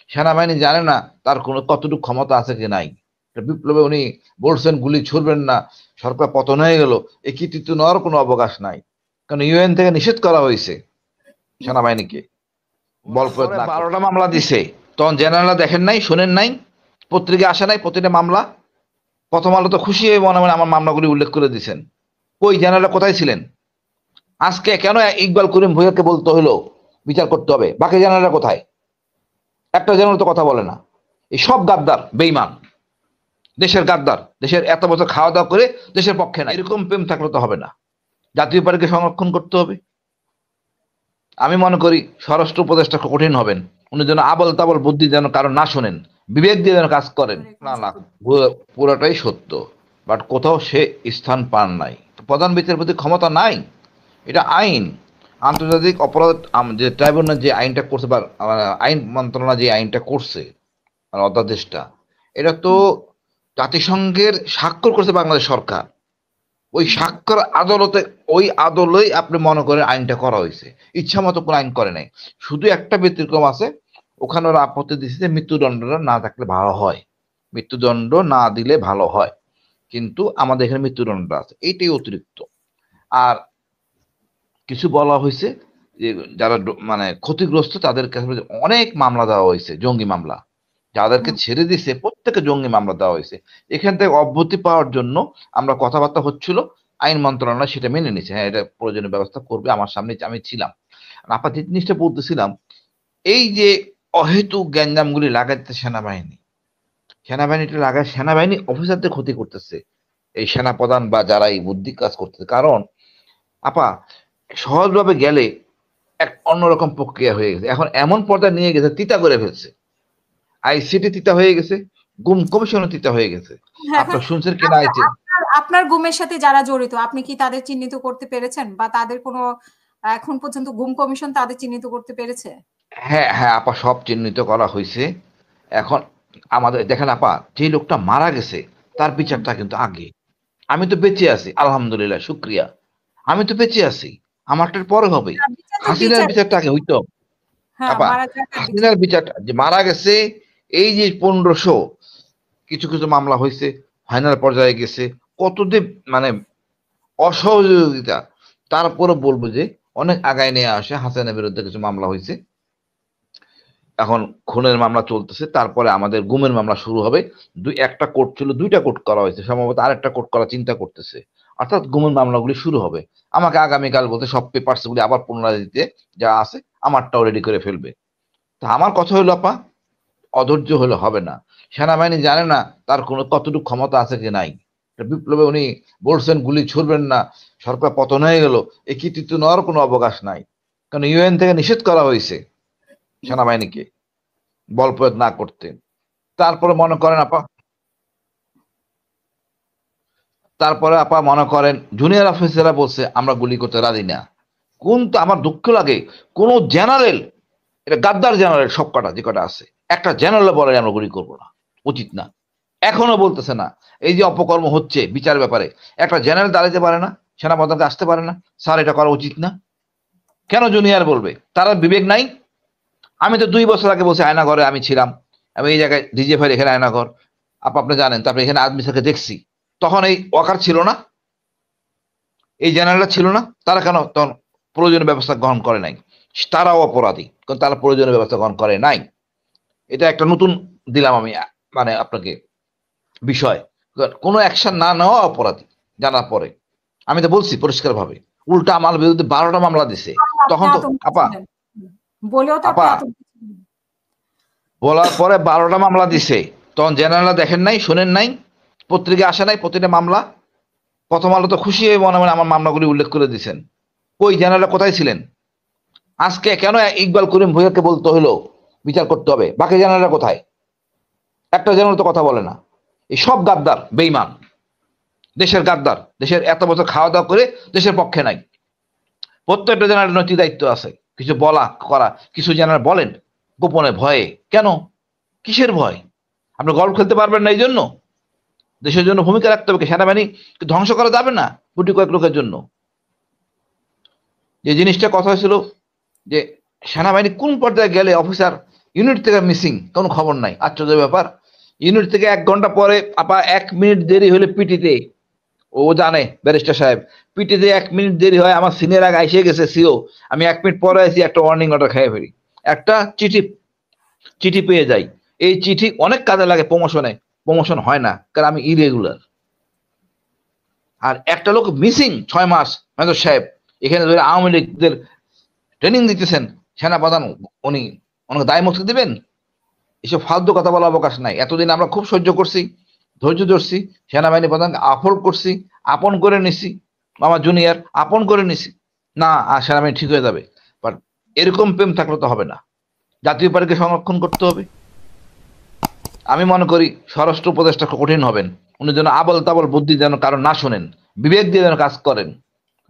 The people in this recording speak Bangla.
সেনাবাহিনী জানে না তার কোনো কতটুকু ক্ষমতা আছে কি নাই। বিপ্লবে উনি বলছেন গুলি ছুড়বেন না, সরকার পতন হয়ে গেল, এই কৃতিত্ব নেওয়ার কোনো অবকাশ নাই। কারণ ইউএন থেকে নিষেধ করা হয়েছে সেনাবাহিনীকে বল প্রয়োগ না করতে। 12টা মামলা দিছে, তখন জেনারেলরা দেখেন নাই, শোনেন নাই, পত্রিকা আসে নাই প্রতিটা মামলা। প্রথম আলো তো খুশি হয়ে মনে মনে আমার মামলাগুলি উল্লেখ করে দিয়েছেন। কই জেনারেলরা কোথায় ছিলেন? আজকে কেন ইকবাল করিম ভুঁইয়াকে বলতে হলো বিচার করতে হবে? বাকি জেনারেলরা কোথায়? একটা জেনারেল তো কথা বলে না। এই সব গাদ্দার, বেইমান, দেশের গাদ্দার, দেশের এত বছর খাওয়া দাওয়া করে দেশের পক্ষে না। এরকম প্রেম থাকলে তো হবে না। জাতীয় পার্টিকে সংরক্ষণ করতে হবে। আমি মনে করি স্বরাষ্ট্র উপদেষ্টা কঠিন হবেন, উনি যেন আবল তাবল বুদ্ধি যেন কারণ না শোনেন, বিবেক দিয়ে যেন কাজ করেন। না, পুরোটাই সত্য, বাট কোথাও সে স্থান পান নাই। প্রধান বিচারপতি ক্ষমতা নাই, এটা আইন। আন্তর্জাতিক অপরাধ যে ট্রাইব্যুনাল যে আইনটা করছে বা আইন মন্ত্রণালয় যে আইনটা করছে অধ্যাদেশটা, এটা তো জাতিসংঘের স্বাক্ষর করছে বাংলাদেশ সরকার। ওই স্বাক্ষর আদালতে, ওই আদালতেই আপনি মনে করেন আইনটা করা হয়েছে, ইচ্ছা মতো কোনো আইন করে নাই। শুধু একটা ব্যতিক্রম আছে, ওখানে ওরা আপত্তি দিচ্ছে যে মৃত্যুদণ্ডটা না থাকলে ভালো হয়, মৃত্যুদণ্ড না দিলে ভালো হয়, কিন্তু আমাদের এখানে মৃত্যুদণ্ড আছে, এইটাই অতিরিক্ত। আর কিছু বলা হয়েছে যে যারা মানে ক্ষতিগ্রস্ত তাদের কাছে অনেক মামলা দেওয়া হয়েছে, জঙ্গি মামলা, যাদেরকে ছেড়ে দিছে প্রত্যেকে জঙ্গি মামলা দেওয়া হয়েছে। এখান থেকে অব্যাহতি পাওয়ার জন্য আমরা কথাবার্তা হচ্ছিল, আইন মন্ত্রণালয় সেটা মেনে নিচ্ছে, হ্যাঁ এটা প্রয়োজনীয় ব্যবস্থা করবে। আমার সামনে আমি ছিলাম, আপা যে জিনিসটা বলতেছিলাম, এই যে অহেতুক গ্যাঞ্জামগুলি লাগাচ্ছে সেনাবাহিনী, সেনাবাহিনীটা লাগায়, সেনাবাহিনী অফিসারদের ক্ষতি করতেছে, এই সেনাপ্রধান বা যারা এই বুদ্ধি কাজ করতেছে। কারণ আপা সহজভাবে গেলে এক অন্যরকম প্রক্রিয়া হয়ে গেছে, এখন এমন পর্যায়ে নিয়ে গেছে, তিতা করে ফেলছে। আইসিটি তিতা হয়ে গেছে, গুম কমিশনও তিতা হয়ে গেছে। আপনার শুনছেন কিনা আইসি আপনার গুমের সাথে যারা জড়িত আপনি কি তাদের চিহ্নিত করতে পেরেছেন, বা তাদের কোনো এখন পর্যন্ত গুম কমিশন তাদের চিহ্নিত করতে পেরেছে? হ্যাঁ হ্যাঁ আপা, সব চিহ্নিত করা হয়েছে। এখন আমাদের দেখেন আপা, যে লোকটা মারা গেছে তার বিচারটা কিন্তু আগে। আমি তো বেঁচে আছি, আলহামদুলিল্লাহ, শুক্রিয়া, আমি তো বেঁচে আছি, আমারটার পরে হবে। হাসিনার বিচারটা আগে হইতো আপা। হাসিনার বিচারটা, যে মারা গেছে, এই যে 1500 কিছু কিছু মামলা হয়েছে, ফাইনাল পর্যায়ে গেছে, কতদিন মানে অসহযোগিতা, তারপরে বলবো যে অনেক আগায় নিয়ে আসে। হাসিনার বিরুদ্ধে কিছু মামলা হয়েছে, এখন খুনের মামলা চলতেছে, তারপরে আমাদের গুমের মামলা শুরু হবে। একটা কোর্ট ছিল, 2টা কোর্ট করা হয়েছে, সম্ভবত আরেকটা কোর্ট করা চিন্তা করতেছে, অর্থাৎ গুমের মামলাগুলি শুরু হবে। আমাকে আগামীকাল বলতে সব পেপারস গুলি আবার পুনরায় দিতে, যা আছে আমারটাও রেডি করে ফেলবে। তা আমার কথা হলো আপা, অধৈর্য হলে হবে না। সেনাবাহিনী জানে না তার কোনো কতটুকু ক্ষমতা আছে কি নাই। বিপ্লবে উনি বলছেন গুলি ছুড়বেন না, সরকার পতন হয়ে গেল, এই কৃতিত্ব নেওয়ার কোনো অবকাশ নাই। কারণ ইউএন থেকে নিষেধ করা হয়েছে সেনাবাহিনীকে বল প্রয়োগ না করতে। তারপরে মনে করেন আপা, মনে করেন জুনিয়র অফিসাররা বলছে আমরা গুলি করতে রাজি না। কোন, তো আমার দুঃখ লাগে, কোন জেনারেল, এটা গাদ্দার জেনারেল সব কটা যে কটা আছে, একটা জেনারেল বলে আমরা গুলি করবো না, উচিত না, এখনো বলতেছে না। এই যে অপকর্ম হচ্ছে বিচার ব্যাপারে, একটা জেনারেল দাঁড়াতে পারে না, সেনাপ্রধানকে আসতে পারে না, স্যার এটা করা উচিত না। কেন জুনিয়র বলবে? তারা বিবেক নাই? আমি তো 2 বছর আগে বলছি আয়নাঘরে আমি ছিলাম, আমি এই জায়গায় ডিজিএফআই এখানে আয়নাঘর, আপনি জানেন। তারপরে এখানে আর্মি স্যারকে দেখছি, তখন এই ওয়াকার ছিল না, এই জেনারেলরা ছিল না, তারা কেন তখন প্রয়োজনীয় ব্যবস্থা গ্রহণ করে নাই? তারাও অপরাধী, কারণ তারা প্রয়োজনীয় ব্যবস্থা গ্রহণ করে নাই। এটা একটা নতুন দিলাম আমি মানে আপনাকে বিষয়, কোনো অ্যাকশন না নেওয়া অপরাধী জানার পরে। আমি তো বলছি পরিষ্কার ভাবে, উল্টা আমার বিরুদ্ধে 12টা মামলা দিছে। তখন তো আপা বলার পরে 12টা মামলা দিছে, তখন জেনারেলরা দেখেন নাই, শোনেন নাই, পত্রিকা আসে নাই প্রতিটা মামলা। প্রথম আলো তো খুশি হয়ে মনে মনে আমার মামলাগুলি উল্লেখ করে দিয়েছেন। কই জেনারেলরা কোথায় ছিলেন? আজকে কেন ইকবাল করিম ভুঁইয়াকে বলতে হলো বিচার করতে হবে? বাকি জেনারেলরা কোথায়? একটা জেনারেল তো কথা বলে না। এই সব গাদ্দার, বেইমান, দেশের গাদ্দার, দেশের এত বছর খাওয়া দাওয়া করে দেশের পক্ষে নাই। প্রত্যেকটা জেনারেল নৈতিক দায়িত্ব আছে, কিছু বলা করা। কিছু জেনারেল বলেন গোপনে, ভয়ে। কেন? কিসের ভয়? আপনি গল্প খেলতে পারবেন না এই জন্য? দেশের জন্য ভূমিকা রাখতে হবে, সেনাবাহিনী ধ্বংস করা যাবে না গুটি কয়েক লোকের জন্য। যে জিনিসটা কথা হয়েছিল যে সেনাবাহিনী কোন পর্যায়ে গেলে অফিসার ইউনিট থেকে মিসিং, কোনো খবর নাই। আশ্চর্য ব্যাপার, ইউনিট থেকে 1 ঘন্টা পরে আপা 1 মিনিট দেরি হলে পিটিতে, ও জানে ব্যারিস্টার সাহেব, পিটিতে 1 মিনিট দেরি হয়, আমার সিনিয়র আগে এসে গেছে সিও, আমি 1 মিনিট পরে আসি, একটা ওয়ার্নিং অর্ডার খেয়ে ফেলি, একটা চিঠি চিঠি পেয়ে যাই। এই চিঠি অনেক কাজে লাগে প্রমোশনে, প্রমোশন হয় না কারণ আমি ইরেগুলার। আর একটা লোক মিসিং 6 মাস, মেজর সাহেব এখানে ধরে আওয়ামী লীগদের ট্রেনিং দিতেছেন, সেনাপ্রধান উনি ওনাকে দায় মুক্তি দিবেন? এসব ফালতু কথা বলার অবকাশ নাই। এতদিন আমরা খুব সহ্য করছি, ধৈর্য ধরছি, সেনাবাহিনী প্রধানকে আফোর্ড করছি, আপন করে নিছি, আমার জুনিয়র আপন করে নিছি, না আর সেনাবাহিনী ঠিক হয়ে যাবে। বাট এরকম প্রেম থাকলে তো হবে না, জাতীয় পার্টিকে সংরক্ষণ করতে হবে। আমি মনে করি স্বরাষ্ট্র উপদেষ্টা কঠিন হবেন, উনি যেন আবল তাবল বুদ্ধি যেন কারণ না শোনেন, বিবেক দিয়ে যেন কাজ করেন।